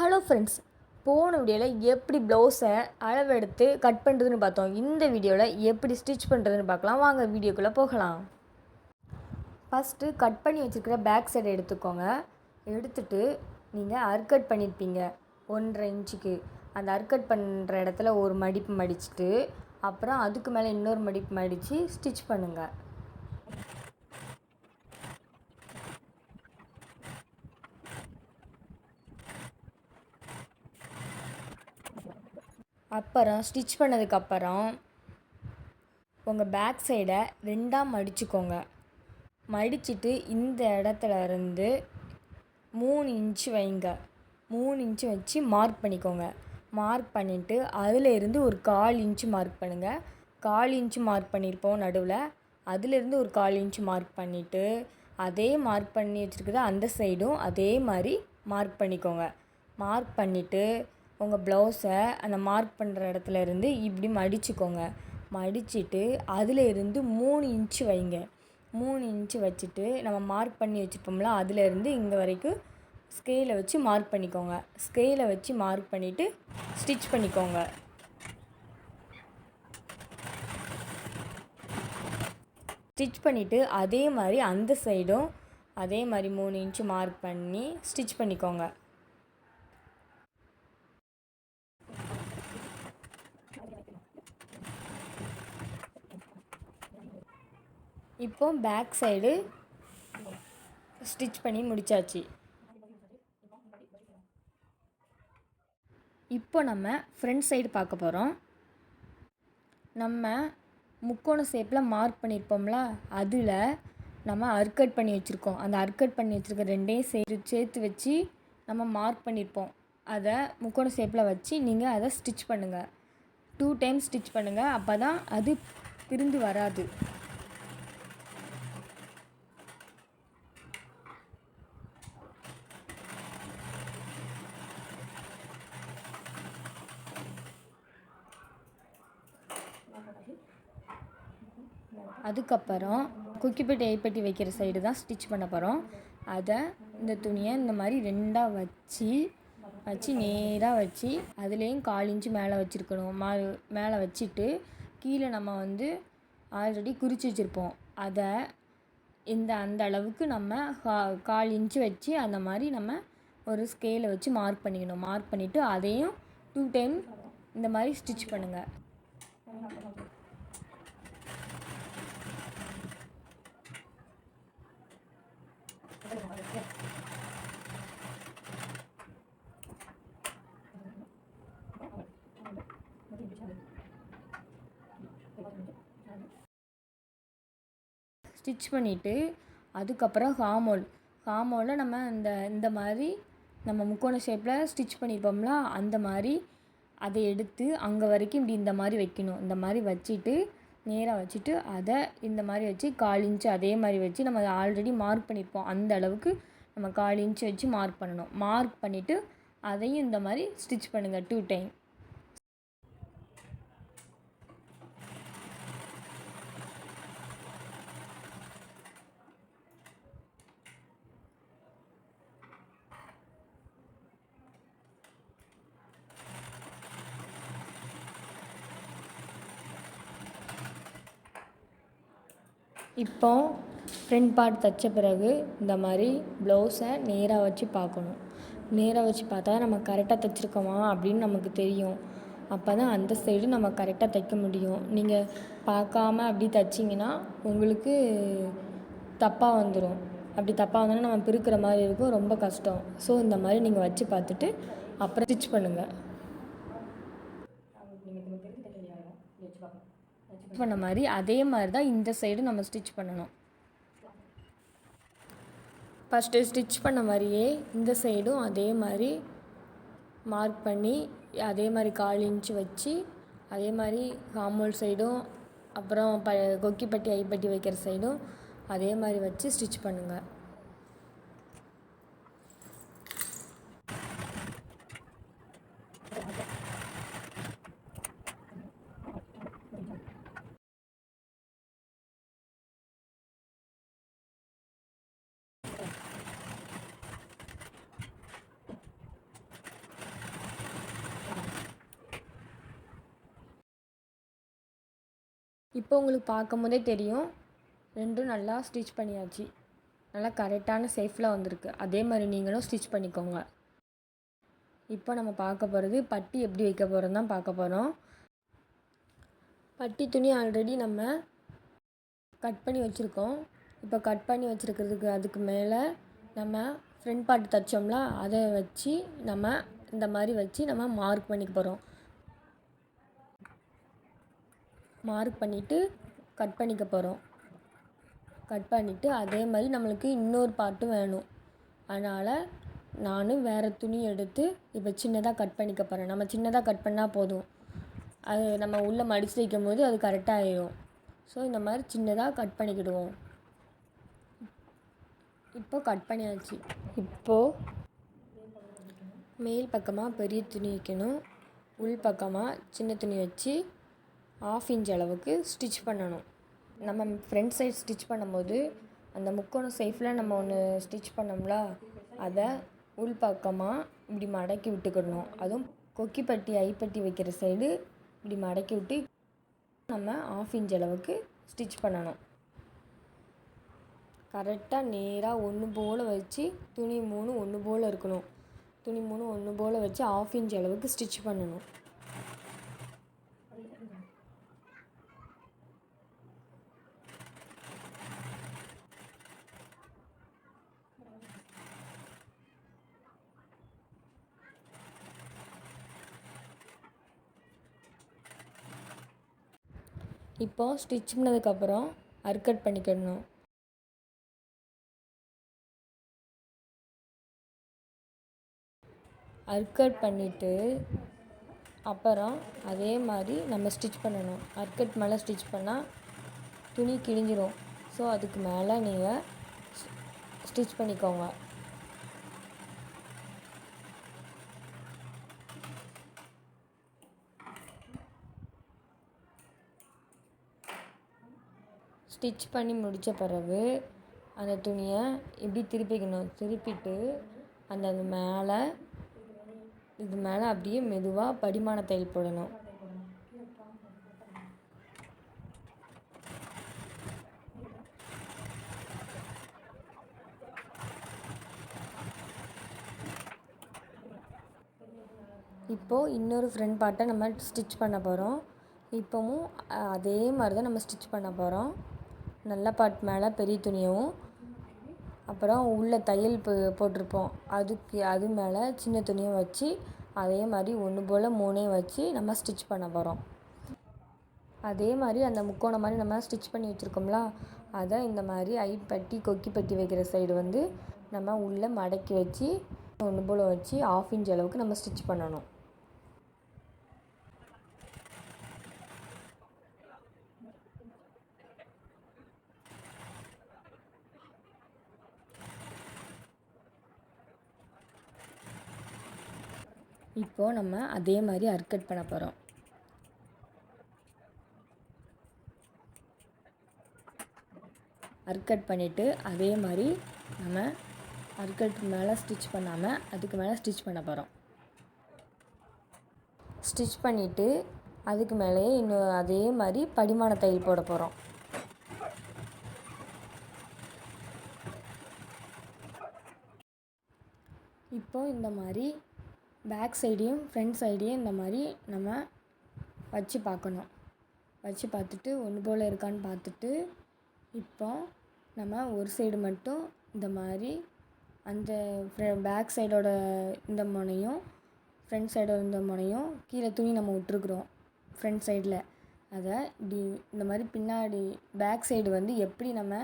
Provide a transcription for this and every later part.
Hello friends, போன வீடியோவில் எப்படி ப்ளவுஸை அளவெடுத்து கட் பண்ணுறதுன்னு பார்த்தோம். இந்த வீடியோவில் எப்படி ஸ்டிச் பண்ணுறதுன்னு பார்க்கலாம். வாங்க வீடியோக்குள்ளே போகலாம். ஃபஸ்ட்டு கட் பண்ணி வச்சுருக்கிற பேக் சைடை எடுத்துக்கோங்க. எடுத்துகிட்டு நீங்கள் அர்கட் பண்ணியிருப்பீங்க 1.5 இன்ச்சுக்கு. அந்த அர்கட் பண்ணுற இடத்துல ஒரு மடிப்பு மடிச்சுட்டு அப்புறம் அதுக்கு மேலே இன்னொரு மடிப்பு மடித்து ஸ்டிச் பண்ணுங்கள். அப்புறம் ஸ்டிச் பண்ணதுக்கப்புறம் உங்கள் பேக் சைடை 2ஆக மடிச்சுக்கோங்க. மடிச்சுட்டு இந்த இடத்துல இருந்து 3 இன்ச்சு வைங்க. 3 இன்ச்சு வச்சு மார்க் பண்ணிக்கோங்க. மார்க் பண்ணிவிட்டு அதில் இருந்து ஒரு 1/4 இன்ச்சு மார்க் பண்ணுங்கள். 1/4 இன்ச்சு மார்க் பண்ணியிருப்போம் நடுவில். அதிலேருந்து ஒரு 1/4 இன்ச்சு மார்க் பண்ணிவிட்டு அதே மார்க் பண்ணி வச்சுருக்குது அந்த சைடும் அதே மாதிரி மார்க் பண்ணிக்கோங்க. மார்க் பண்ணிவிட்டு உங்கள் ப்ளவுஸை அந்த மார்க் பண்ணுற இடத்துல இருந்து இப்படி மடிச்சுக்கோங்க. மடிச்சுட்டு அதில் இருந்து 3 இன்ச்சு வைங்க. 3 இன்ச்சு வச்சுட்டு நம்ம மார்க் பண்ணி வச்சுருப்போம்ல, அதிலேருந்து இங்கே வரைக்கும் ஸ்கேலை வச்சு மார்க் பண்ணிக்கோங்க. ஸ்கேலை வச்சு மார்க் பண்ணிவிட்டு ஸ்டிச் பண்ணிக்கோங்க. ஸ்டிச் பண்ணிவிட்டு அதே மாதிரி அந்த சைடும் அதே மாதிரி 3 இன்ச்சு மார்க் பண்ணி ஸ்டிச் பண்ணிக்கோங்க. இப்போ பேக் சைடு ஸ்டிச் பண்ணி முடித்தாச்சு. இப்போ நம்ம ஃப்ரண்ட் சைடு பார்க்க போகிறோம். நம்ம முக்கோண ஷேப்பில் மார்க் பண்ணியிருப்போம்ல, அதில் நம்ம அர்கட் பண்ணி வச்சுருக்கோம். அந்த அர்கட் பண்ணி வச்சுருக்க 2ஐயும் சேர்த்து வச்சு நம்ம மார்க் பண்ணியிருப்போம். அதை முக்கோண ஷேப்பில் வச்சு நீங்கள் அதை ஸ்டிச் பண்ணுங்கள். 2 டைம்ஸ் ஸ்டிச் பண்ணுங்கள். அப்போ தான் அது பிரிந்து வராது. அதுக்கப்புறம் குக்கிப்பட்டி ஐப்பட்டி வைக்கிற சைடு தான் ஸ்டிச் பண்ண போகிறோம். அதை இந்த துணியை இந்த மாதிரி 2ஆக வச்சு நேராக வச்சு அதுலேயும் 1/4 இன்ச்சு மேலே வச்சுருக்கணும். மேலே வச்சுட்டு கீழே நம்ம ஆல்ரெடி குறித்து வச்சுருப்போம். அதை அந்த அளவுக்கு நம்ம 1/4 இன்ச்சு வச்சு அந்த மாதிரி நம்ம ஒரு ஸ்கேலை வச்சு மார்க் பண்ணிக்கணும். மார்க் பண்ணிவிட்டு அதையும் 2 டைம் இந்த மாதிரி ஸ்டிச் பண்ணுங்கள். ஸ்டிச் பண்ணிவிட்டு அதுக்கப்புறம் ஹாமோலில் நம்ம இந்த மாதிரி நம்ம முக்கோண ஷேப்பில் ஸ்டிச் பண்ணியிருப்போம்ல, அந்த மாதிரி அதை எடுத்து அங்கே வரைக்கும் இப்படி இந்த மாதிரி வைக்கணும். இந்த மாதிரி வச்சுட்டு நேராக வச்சுட்டு அதை இந்த மாதிரி வச்சு 1/4 இன்ச்சு அதே மாதிரி வச்சு நம்ம ஆல்ரெடி மார்க் பண்ணியிருப்போம். அந்த அளவுக்கு நம்ம 1/4 இன்ச்சு வச்சு மார்க் பண்ணணும். மார்க் பண்ணிவிட்டு அதையும் இந்த மாதிரி ஸ்டிச் பண்ணுங்கள் 2 டைம். இப்போ ஃப்ரண்ட் பார்ட் தைச்ச பிறகு இந்த மாதிரி ப்ளவுஸை நேராக வச்சு பார்க்கணும். நேராக வச்சு பார்த்தா நம்ம கரெக்டாக தைச்சிருக்கோமா அப்படின்னு நமக்கு தெரியும். அப்போ தான் அந்த சைடு நம்ம கரெக்டாக தைக்க முடியும். நீங்கள் பார்க்காம அப்படி தைச்சிங்கன்னா உங்களுக்கு தப்பாக வந்துடும். அப்படி தப்பாக வந்தோன்னா நம்ம பிரிக்கிற மாதிரி இருக்கும், ரொம்ப கஷ்டம். ஸோ இந்த மாதிரி நீங்கள் வச்சு பார்த்துட்டு அப்புறம் ஸ்டிச் பண்ணுங்கள். பண்ண மாதிரி அதே மாதிரி தான் இந்த சைடு நம்ம ஸ்டிச் பண்ணணும். ஃபஸ்ட்டு ஸ்டிச் பண்ண மாதிரியே இந்த சைடும் அதே மாதிரி மார்க் பண்ணி அதே மாதிரி 1/4 இன்ச்சு வச்சு அதே மாதிரி ஹாமோல் சைடும் அப்புறம் கொக்கிப்பட்டி ஐப்பட்டி வைக்கிற சைடும் அதே மாதிரி வச்சு ஸ்டிச் பண்ணுங்கள். இப்போ உங்களுக்கு பார்க்கும்போதே தெரியும் ரெண்டும் நல்லா ஸ்டிச் பண்ணியாச்சு. நல்லா கரெக்டான ஷேப்பில் வந்திருக்கு. அதே மாதிரி நீங்களும் ஸ்டிச் பண்ணிக்கோங்க. இப்போ நம்ம பார்க்க போகிறது பட்டி எப்படி வைக்க போகிறோம் தான் பார்க்க போகிறோம். பட்டி துணி ஆல்ரெடி நம்ம கட் பண்ணி வச்சுருக்கோம். இப்போ கட் பண்ணி வச்சுருக்கிறதுக்கு அதுக்கு மேலே நம்ம ஃப்ரண்ட் பார்ட் தைச்சோம்ல, அதை வச்சு நம்ம இந்த மாதிரி வச்சு நம்ம மார்க் பண்ணிக்க போகிறோம். மார்க் பண்ணிவிட்டு கட் பண்ணிக்க போகிறோம். கட் பண்ணிவிட்டு அதே மாதிரி நம்மளுக்கு இன்னொரு பார்ட்டும் வேணும். அதனால் நானும் வேறு துணி எடுத்து இப்போ சின்னதாக கட் பண்ணிக்க போகிறேன். நம்ம சின்னதாக கட் பண்ணால் போதும், அது நம்ம உள்ளே மடித்து வைக்கும் போது அது கரெக்டாக ஆயிடும். ஸோ இந்த மாதிரி சின்னதாக கட் பண்ணிக்கிடுவோம். இப்போ கட் பண்ணியாச்சு. இப்போது மேல் பக்கமாக பெரிய துணி வைக்கணும், உள் பக்கமாக சின்ன துணி வச்சு 1/2 இன்ச் அளவுக்கு ஸ்டிச் பண்ணணும். நம்ம ஃப்ரண்ட் சைட் ஸ்டிச் பண்ணும்போது அந்த முக்கோணம் ஷேப்பில் நம்ம ஒன்று ஸ்டிச் பண்ணோம்ல, அதை உள் பக்கமாக இப்படி மடக்கி விட்டுக்கிடணும். அதுவும் கொக்கிப்பட்டி ஐப்பட்டி வைக்கிற சைடு இப்படி மடக்கி விட்டு நம்ம 1/2 இன்ச் அளவுக்கு ஸ்டிச் பண்ணணும். கரெக்டாக நேராக ஒன்று போல் வச்சு துணி 3 ஒன்று போல் இருக்கணும். துணி 3 ஒன்று போல் வச்சு 1/2 இன்ச் அளவுக்கு ஸ்டிச் பண்ணணும். இப்போது ஸ்டிச் பண்ணதுக்கப்புறம் அர்கட் பண்ணிக்கிடணும். அர்கட் பண்ணிவிட்டு அப்புறம் அதே மாதிரி நம்ம ஸ்டிச் பண்ணணும். அர்கட் மேலே ஸ்டிச் பண்ணால் துணி கிழிஞ்சிரும். ஸோ அதுக்கு மேலே நீங்கள் ஸ்டிச் பண்ணிக்கோங்க. ஸ்டிச் பண்ணி முடித்த பிறகு அந்த துணியை இப்படி திருப்பிக்கணும். திருப்பிட்டு அந்த மேலே இது மேலே அப்படியே மெதுவாக படிமான தையல் போடணும். இப்போது இன்னொரு ஃப்ரண்ட் பார்ட்டை நம்ம ஸ்டிச் பண்ண போகிறோம். இப்போவும் அதே மாதிரி தான் நம்ம ஸ்டிச் பண்ண போகிறோம். நல்ல பார்ட் மேலே பெரிய துணியவும், அப்புறம் உள்ளே தையல் போட்டிருப்போம் அது மேலே சின்ன துணியும் வச்சு அதே மாதிரி ஒன்று போல் 3 வச்சு நம்ம ஸ்டிச் பண்ண போகிறோம். அதே மாதிரி அந்த முக்கோணம் மாதிரி நம்ம ஸ்டிச் பண்ணி வச்சுருக்கோம்ல, அதை இந்த மாதிரி ஐப்பட்டி கொக்கிப்பட்டி வைக்கிற சைடு வந்து நம்ம உள்ளே மடக்கி வச்சு ஒன்று போல் வச்சு 1/2 இன்ச் அளவுக்கு நம்ம ஸ்டிச் பண்ணணும். இப்போது நம்ம அதே மாதிரி அர்கட் பண்ண போகிறோம். அர்கட் பண்ணிவிட்டு அதே மாதிரி நம்ம அர்கட் மேலே ஸ்டிச் பண்ணாமல் அதுக்கு மேலே ஸ்டிச் பண்ண போகிறோம். ஸ்டிச் பண்ணிவிட்டு அதுக்கு மேலேயே இன்னும் அதே மாதிரி படிமான தையல் போட போகிறோம். இப்போது இந்த மாதிரி பேக் சைடையும் ஃப்ரண்ட் சைடையும் இந்த மாதிரி நம்ம வச்சு பார்க்கணும். வச்சு பார்த்துட்டு ஒன்று போல் இருக்கான்னு பார்த்துட்டு இப்போ நம்ம ஒரு சைடு மட்டும் இந்த மாதிரி அந்த பேக் சைடோட இந்த முனையும் ஃப்ரண்ட் சைடோட இந்த முனையும் கீழே துணி நம்ம விட்டுருக்குறோம் ஃப்ரண்ட் சைடில். அதை இப்படி இந்த மாதிரி பின்னாடி பேக் சைடு வந்து எப்படி நம்ம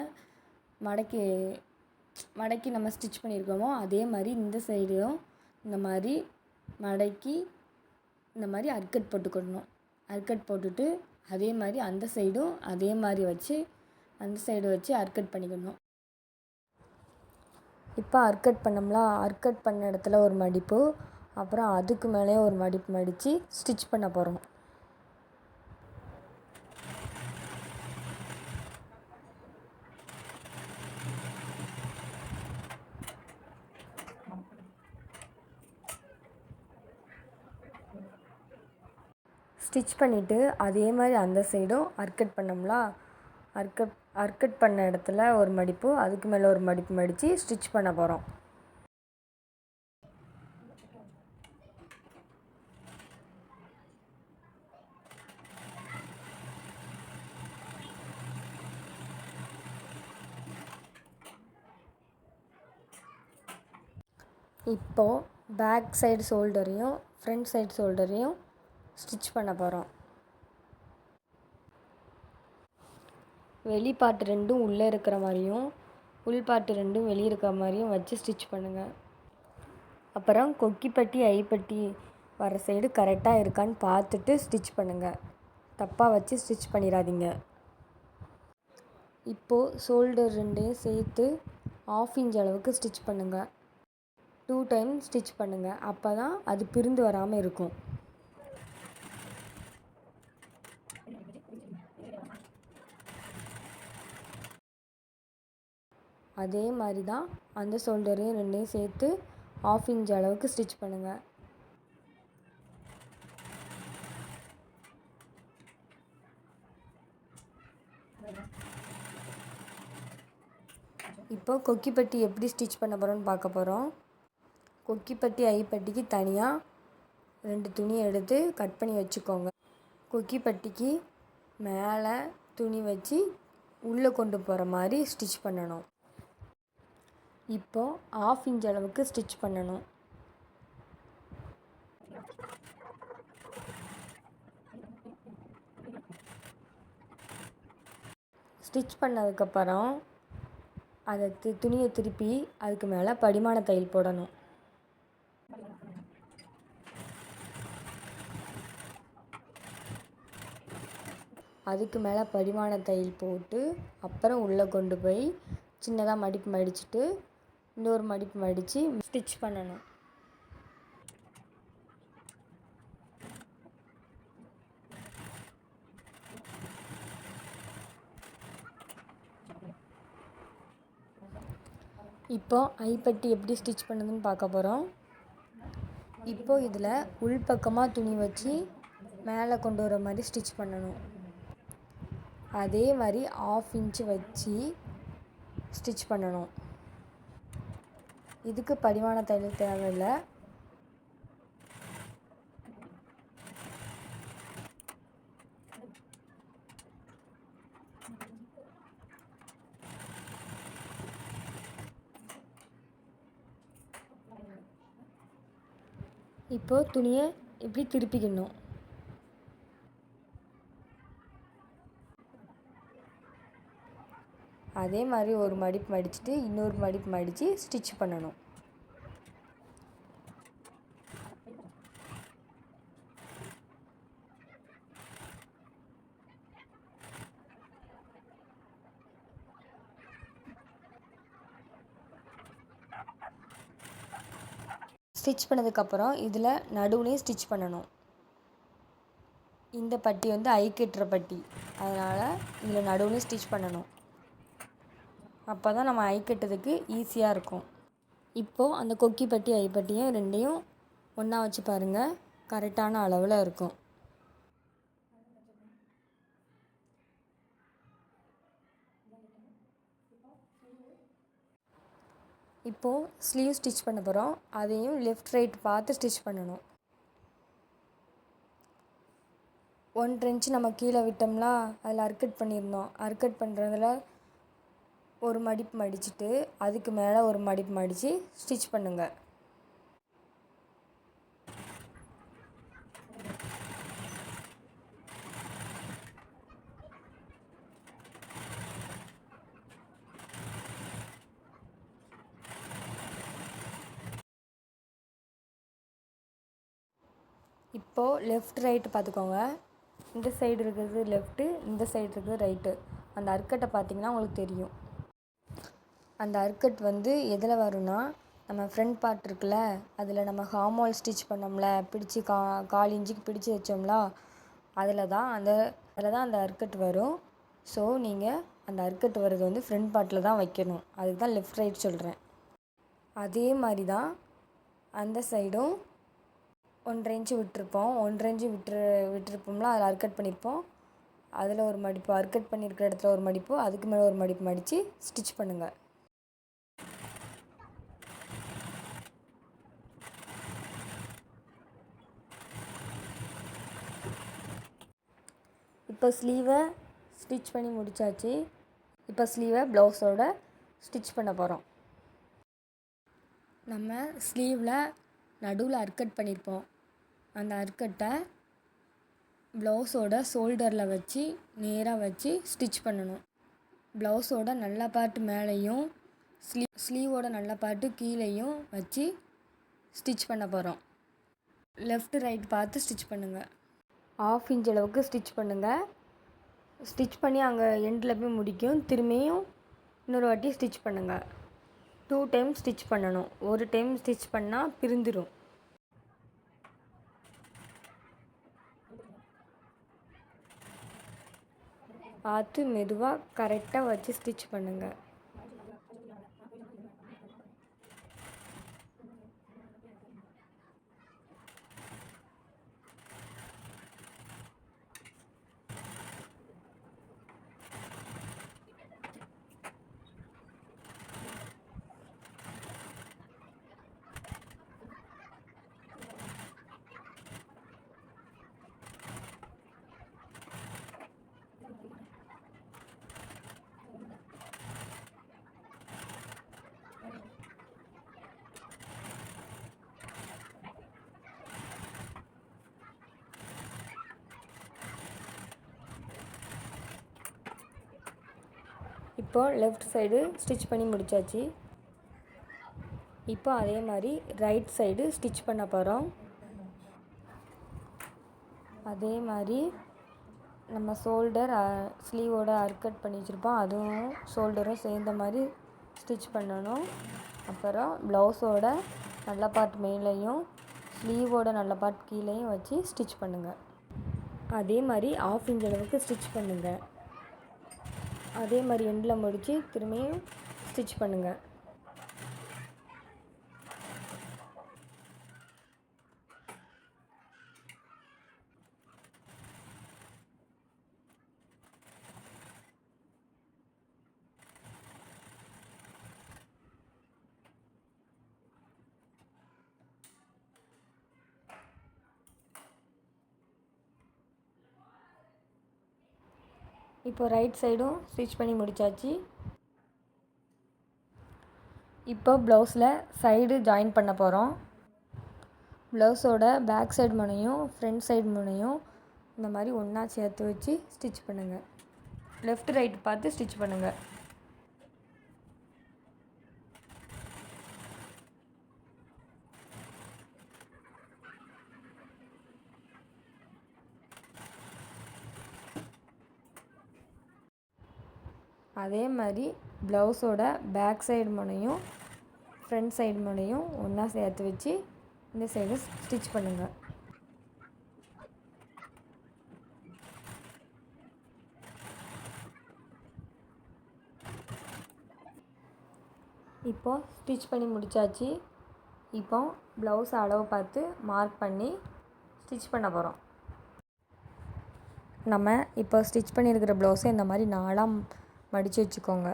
மடக்கி நம்ம ஸ்டிச் பண்ணியிருக்கோமோ அதே மாதிரி இந்த சைடையும் இந்த மாதிரி மடக்கி இந்த மாதிரி அர்கட் போட்டுக்கிடணும். அர்கட் போட்டுட்டு அதே மாதிரி அந்த சைடும் அதே மாதிரி வச்சு அந்த சைடு வச்சு அர்கட் பண்ணிக்கணும். இப்போ அர்கட் பண்ணோம்ல, அர்கட் பண்ண இடத்துல ஒரு மடிப்பு, அப்புறம் அதுக்கு மேலே ஒரு மடிப்பு மடித்து ஸ்டிச் பண்ண போகிறோம். ஸ்டிச் பண்ணிவிட்டு அதே மாதிரி அந்த சைடும் அர்க்கட் பண்ணோம்ல, அர்க்கட் பண்ண இடத்துல ஒரு மடிப்பு, அதுக்கு மேலே ஒரு மடிப்பு மடித்து ஸ்டிச் பண்ண போகிறோம். இப்போது பேக் சைடு ஷோல்டரையும் ஃப்ரண்ட் சைடு ஷோல்டரையும் ஸ்டிச் பண்ண போகிறோம். வெளிப்பாட்டு ரெண்டும் உள்ளே இருக்கிற மாதிரியும் உள்பாட்டு ரெண்டும் வெளியே இருக்கிற மாதிரியும் வச்சு ஸ்டிச் பண்ணுங்கள். அப்புறம் கொக்கிப்பட்டி ஐப்பட்டி வர சைடு கரெக்டாக இருக்கான்னு பார்த்துட்டு ஸ்டிச் பண்ணுங்கள். தப்பாக வச்சு ஸ்டிச் பண்ணிடாதீங்க. இப்போது ஷோல்டர் ரெண்டையும் சேர்த்து 1/2 இன்ச் அளவுக்கு ஸ்டிச் பண்ணுங்கள். 2 டைம் ஸ்டிச் பண்ணுங்கள். அப்போ தான் அது பிரிந்து வராமல் இருக்கும். அதே மாதிரி தான் அந்த ஷோல்டரையும் ரெண்டையும் சேர்த்து 1/2 இன்ச் அளவுக்கு ஸ்டிச் பண்ணுங்கள். இப்போ கொக்கிப்பட்டி எப்படி ஸ்டிச் பண்ண போகிறோன்னு பார்க்க போகிறோம். கொக்கிப்பட்டி ஐப்பட்டிக்கு தனியாக 2 துணியை எடுத்து கட் பண்ணி வச்சுக்கோங்க. கொக்கிப்பட்டிக்கு மேலே துணி வச்சு உள்ளே கொண்டு போகிற மாதிரி ஸ்டிச் பண்ணணும். இப்போது 1/2 இன்ச் அளவுக்கு ஸ்டிச் பண்ணணும். ஸ்டிச் பண்ணதுக்கப்புறம் அதை துணியை திருப்பி அதுக்கு மேலே படிமான தையல் போடணும். அதுக்கு மேலே படிமான தையல் போட்டு அப்புறம் உள்ளே கொண்டு போய் சின்னதாக மடிப்பு மடிச்சுட்டு இன்னொரு மடிப்பு மடித்து ஸ்டிச் பண்ணணும். இப்போது ஐப்பட்டி எப்படி ஸ்டிச் பண்ணுதுன்னு பார்க்க போகிறோம். இப்போது இதில் உள்பக்கமாக துணி வச்சு மேலே கொண்டு வர மாதிரி ஸ்டிச் பண்ணணும். அதே மாதிரி 1/2 இன்ச்சு வச்சு ஸ்டிச் பண்ணணும். இதுக்கு படிமான தையல் தேவையில்லை. இப்போது துணியை இப்படி திருப்பிக்கணும். அதே மாதிரி ஒரு மடிப்பு மடிச்சுட்டு இன்னொரு மடிப்பு மடித்து ஸ்டிச் பண்ணணும். ஸ்டிச் பண்ணதுக்கப்புறம் இதில் நடுவுலையும் ஸ்டிச் பண்ணணும். இந்த பட்டி வந்து ஐ கட்டுற பட்டி, அதனால் இதில் நடுவுலையும் ஸ்டிச் பண்ணணும். அப்போ தான் நம்ம ஐ கட்டுறதுக்கு ஈஸியாக இருக்கும். இப்போது அந்த கொக்கிப்பட்டி ஐப்பட்டியும் ரெண்டையும் ஒன்றா வச்சு பாருங்கள், கரெக்டான அளவில் இருக்கும். இப்போது ஸ்லீவ் ஸ்டிச் பண்ண போகிறோம். அதையும் லெஃப்ட் ரைட் பார்த்து ஸ்டிச் பண்ணணும். 1 இன்ச்சு நம்ம கீழே விட்டோம்னா அதில் அர்க்கட் பண்ணியிருந்தோம். அர்க்கட் பண்ணுறதுல ஒரு மடிப்பு மடிச்சுட்டு அதுக்கு மேலே ஒரு மடிப்பு மடித்து ஸ்டிச் பண்ணுங்கள். இப்போது லெஃப்ட் ரைட்டு பார்த்துக்கோங்க. இந்த சைடு இருக்கிறது லெஃப்ட்டு, இந்த சைடு இருக்கிறது ரைட்டு. அந்த அர்க்கட்டை பார்த்திங்கன்னா உங்களுக்கு தெரியும். அந்த அர்க்கட் வந்து எதில் வரும்னா, நம்ம ஃப்ரண்ட் பார்ட் இருக்குல்ல, அதில் நம்ம ஹார்மோல் ஸ்டிச் பண்ணோம்ல, பிடிச்சி 1/4 இன்ச்சுக்கு பிடிச்சி வச்சோம்ல, அதில் தான் அந்த அர்க்கட் வரும். ஸோ நீங்கள் அந்த அர்க்கட் வர்றது வந்து ஃப்ரண்ட் பார்ட்டில் தான் வைக்கணும். அதுக்கு தான் லெஃப்ட் ரைட் சொல்கிறேன். அதே மாதிரி தான் அந்த சைடும் 1.5 இன்ச்சு விட்டுருப்போம். 1.5 இன்ச்சு விட்டுருப்போம்ல, அதில் அர்க்கட் பண்ணியிருப்போம். அதில் ஒரு மடிப்பு, அர்க்கட் பண்ணியிருக்கிற இடத்துல ஒரு மடிப்பு, அதுக்கு மேலே ஒரு மடிப்பு மடித்து ஸ்டிச் பண்ணுங்கள். இப்போ ஸ்லீவை ஸ்டிச் பண்ணி முடித்தாச்சு. இப்போ ஸ்லீவை ப்ளவுஸோட ஸ்டிச் பண்ண போகிறோம். நம்ம ஸ்லீவில் நடுவில் அர்க்கட் பண்ணியிருப்போம். அந்த அர்க்கட்டை ப்ளவுஸோட ஷோல்டரில் வச்சு நேராக வச்சு ஸ்டிச் பண்ணணும். ப்ளவுஸோட நல்ல பார்ட்டு மேலேயும் ஸ்லீவோட நல்ல பார்ட்டு கீழேயும் வச்சு ஸ்டிச் பண்ண போகிறோம். லெஃப்ட் ரைட் பார்த்து ஸ்டிச் பண்ணுங்கள். 1/2 இன்ச் அளவுக்கு ஸ்டிச் பண்ணுங்கள். ஸ்டிச் பண்ணி அங்கே எண்டில் போய் முடிக்கும். திரும்பியும் இன்னொரு வாட்டி ஸ்டிச் பண்ணுங்கள். 2 டைம் ஸ்டிச் பண்ணணும். ஒரு டைம் ஸ்டிச் பண்ணால் பிரிந்துடும். பார்த்து மெதுவாக கரெக்டாக வச்சு ஸ்டிச் பண்ணுங்கள். இப்போ லெஃப்ட் சைடு ஸ்டிச் பண்ணி முடித்தாச்சு. இப்போ அதே மாதிரி ரைட் சைடு ஸ்டிச் பண்ண போகிறோம். அதே மாதிரி நம்ம ஷோல்டர் ஸ்லீவோட அர்க்கட் பண்ணி வச்சுருப்போம். அதுவும் ஷோல்டரும் சேர்ந்த மாதிரி ஸ்டிச் பண்ணணும். அப்புறம் ப்ளவுஸோட நல்ல பார்ட் மேலேயும் ஸ்லீவோட நல்ல பார்ட் கீழேயும் வச்சு ஸ்டிச் பண்ணுங்கள். அதே மாதிரி 1/2 இன்ச் அளவுக்கு ஸ்டிச் பண்ணுங்கள். அதே மாதிரி எண்டில் முடித்து திரும்பியும் ஸ்டிச் பண்ணுங்கள். இப்போ ரைட் சைடும் ஸ்டிச் பண்ணி முடித்தாச்சு. இப்போ ப்ளவுஸில் சைடு ஜாயின் பண்ண போகிறோம். ப்ளவுஸோட பேக் சைடு முனையும் ஃப்ரண்ட் சைடு முனையும் இந்த மாதிரி ஒன்றா சேர்த்து வச்சு ஸ்டிச் பண்ணுங்கள். லெஃப்ட் ரைட் பார்த்து ஸ்டிச் பண்ணுங்கள். அதே மாதிரி ப்ளவுஸோட பேக் சைடு முனையும் ஃப்ரண்ட் சைடு முனையும் ஒன்றா சேர்த்து வச்சு இந்த சைடு ஸ்டிச் பண்ணுங்கள். இப்போ ஸ்டிச் பண்ணி முடித்தாச்சு. இப்போ ப்ளவுஸ் அளவு பார்த்து மார்க் பண்ணி ஸ்டிச் பண்ண போகிறோம். நம்ம இப்போ ஸ்டிச் பண்ணியிருக்கிற ப்ளவுஸை இந்த மாதிரி 4ஆக மடித்து வச்சுக்கோங்க.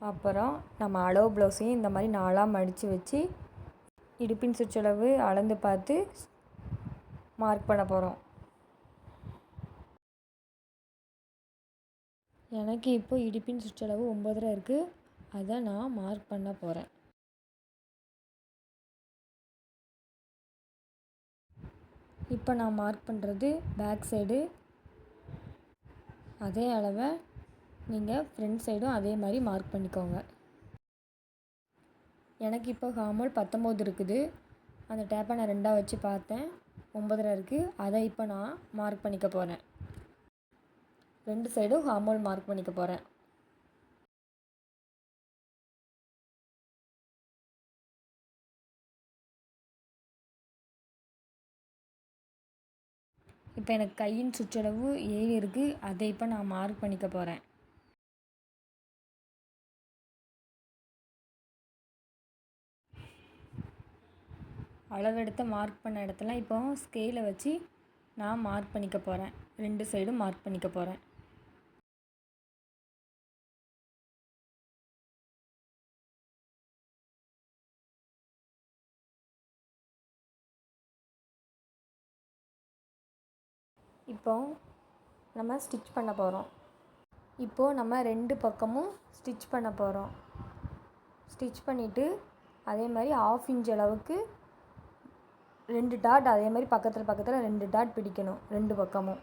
அப்புறம் நம்ம அளவு ப்ளவுஸையும் இந்த மாதிரி 4ஆக மடித்து வச்சு இடுப்பின் சுற்றளவு அளந்து பார்த்து மார்க் பண்ண போகிறோம். எனக்கு இப்போ இடுப்பின் சுற்றளவு 9.5 இருக்குது. அதை நான் மார்க் பண்ண போகிறேன். இப்போ நான் மார்க் பண்ணுறது பேக் சைடு. அதே அளவை நீங்கள் ஃப்ரண்ட் சைடும் அதே மாதிரி மார்க் பண்ணிக்கோங்க. எனக்கு இப்போ ஹார்மோல் 19 இருக்குது. அந்த டேப்பை நான் 2ஆக வச்சு பார்த்தேன், 9.5 இருக்குது. அதை இப்போ நான் மார்க் பண்ணிக்க போகிறேன். 2 சைடும் ஹார்மோல் மார்க் பண்ணிக்க போகிறேன். இப்போ எனக்கு கையின் சுற்றளவு 7 இருக்குது. அதை இப்போ நான் மார்க் பண்ணிக்க போகிறேன். அளவெடுத்து மார்க் பண்ண இடத்துல இப்போ ஸ்கேலை வச்சு நான் மார்க் பண்ணிக்க போகிறேன். 2 சைடும் மார்க் பண்ணிக்க போகிறேன். இப்போ நம்ம ஸ்டிச் பண்ண போகிறோம். இப்போது நம்ம 2 பக்கமும் ஸ்டிச் பண்ண போகிறோம். ஸ்டிச் பண்ணிவிட்டு அதே மாதிரி 1/2 இன்ச் அளவுக்கு 2 டாட் அதே மாதிரி பக்கத்தில் 2 டாட் பிடிக்கணும் 2 பக்கமும்.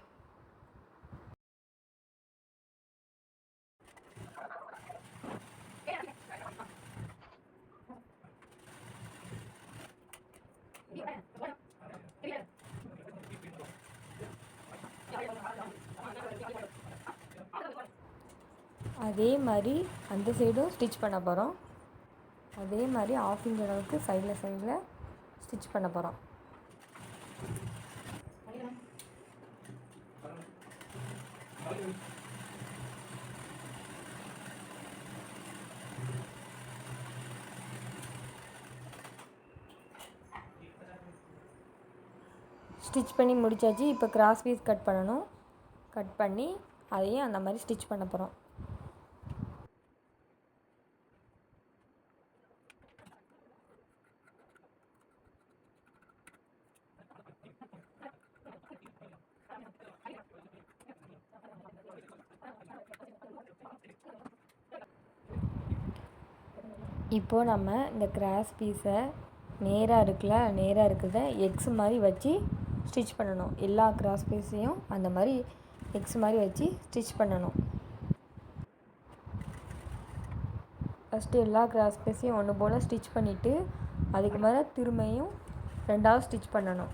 அதே மாதிரி அந்த சைடும் ஸ்டிச் பண்ண போகிறோம். அதே மாதிரி 1/2 இன்ச் அளவுக்கு சைடில் ஸ்டிச் பண்ண போகிறோம். ஸ்டிச் பண்ணி முடித்தாச்சு. இப்போ கிராஸ் பீஸ் கட் பண்ணணும். கட் பண்ணி அதையும் அந்த மாதிரி ஸ்டிச் பண்ண போகிறோம். இப்போது நம்ம இந்த கிராஸ் பீஸை நேராக இருக்கிறத எக்ஸ் மாதிரி வச்சு ஸ்டிச் பண்ணணும். எல்லா கிராஸ் பீஸையும் அந்த மாதிரி எக்ஸ் மாதிரி வச்சு ஸ்டிச் பண்ணணும். ஃபஸ்ட்டு எல்லா கிராஸ் பீஸையும் ஒன்று போல் ஸ்டிச் பண்ணிவிட்டு அதுக்கு மேலே திரும்பியும் 2வது ஸ்டிச் பண்ணணும்.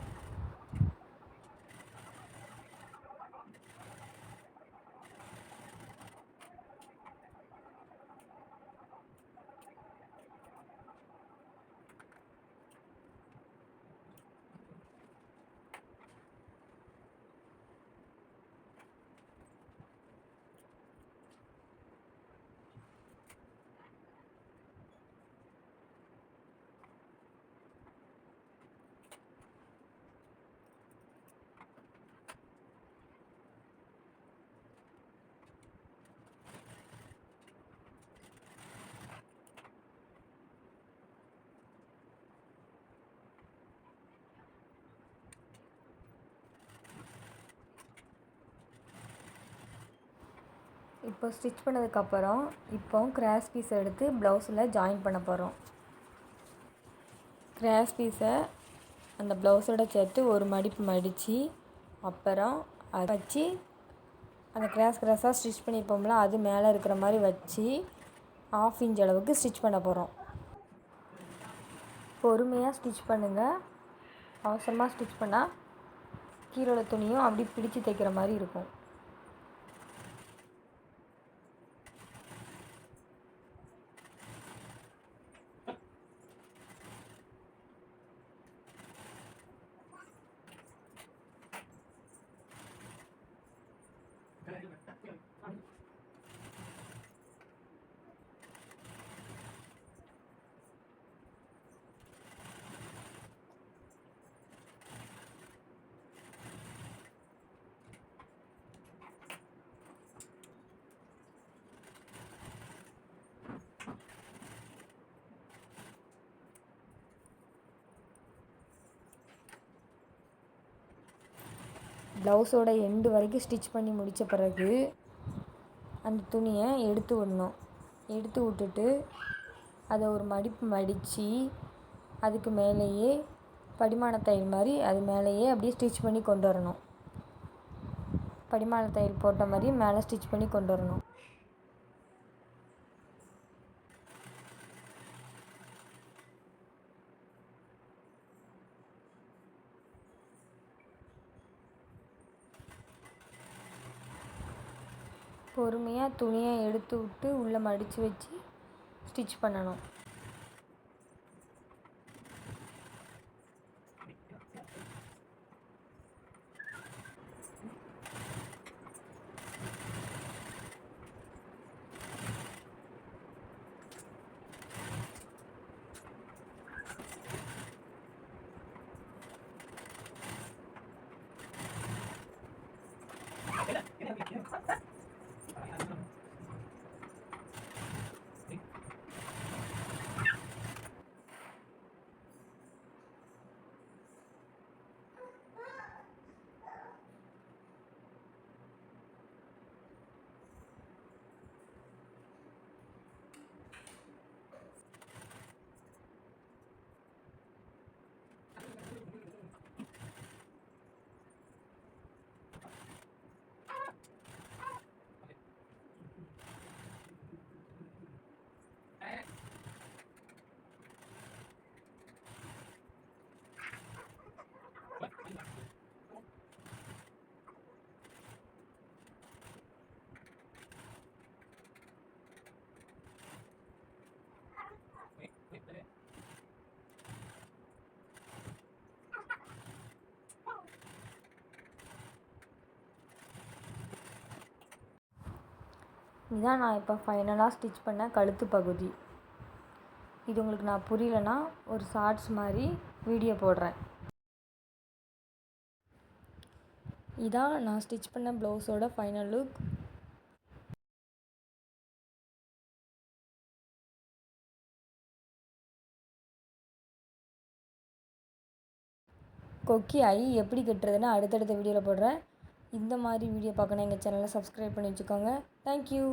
இப்போ ஸ்டிச் பண்ணதுக்கப்புறம் இப்போ கிராஸ் பீஸை எடுத்து ப்ளவுஸில் ஜாயின் பண்ண போகிறோம். கிராஸ் பீஸை அந்த ப்ளவுஸோட சேர்த்து ஒரு மடிப்பு மடித்து அப்புறம் அதை வச்சு அந்த கிராஸாக ஸ்டிச் பண்ணியிருப்போம்ல அது மேலே இருக்கிற மாதிரி வச்சு 1/2 இன்ச் அளவுக்கு ஸ்டிச் பண்ண போகிறோம். பொறுமையாக ஸ்டிச் பண்ணுங்கள். அவசரமாக ஸ்டிச் பண்ணால் கீழே உள்ள துணியும் அப்படி பிடிச்சி தைக்கிற மாதிரி இருக்கும். ப்ளவுஸோட எண்டு வரைக்கும் ஸ்டிச் பண்ணி முடித்த பிறகு அந்த துணியை எடுத்து விடணும். எடுத்து விட்டுட்டு அதை ஒரு மடிப்பு மடித்து அதுக்கு மேலேயே படிமான தையல் மாதிரி அது மேலேயே அப்படியே ஸ்டிச் பண்ணி கொண்டு வரணும். படிமான தையல் போட்ட மாதிரி மேலே ஸ்டிச் பண்ணி கொண்டு வரணும். பொறுமையாக துணியை எடுத்து விட்டு உள்ளே மடித்து வச்சு ஸ்டிச் பண்ணணும். இதுதான் நான் இப்போ ஃபைனலாக ஸ்டிச் பண்ண கழுத்து பகுதி. இது உங்களுக்கு நான் புரியலன்னா ஒரு ஷார்ட்ஸ் மாதிரி வீடியோ போடுறேன். இதான் நான் ஸ்டிச் பண்ண ப்ளவுஸோட ஃபைனல் லுக். கொக்கி ஐ எப்படி கட்டுறதுன்னு அடுத்தடுத்த வீடியோவில் போடுறேன். இந்த மாதிரி வீடியோ பார்க்கணும் எங்கள் சேனலை சப்ஸ்கிரைப் பண்ணி வச்சுக்கோங்க. தேங்க்யூ.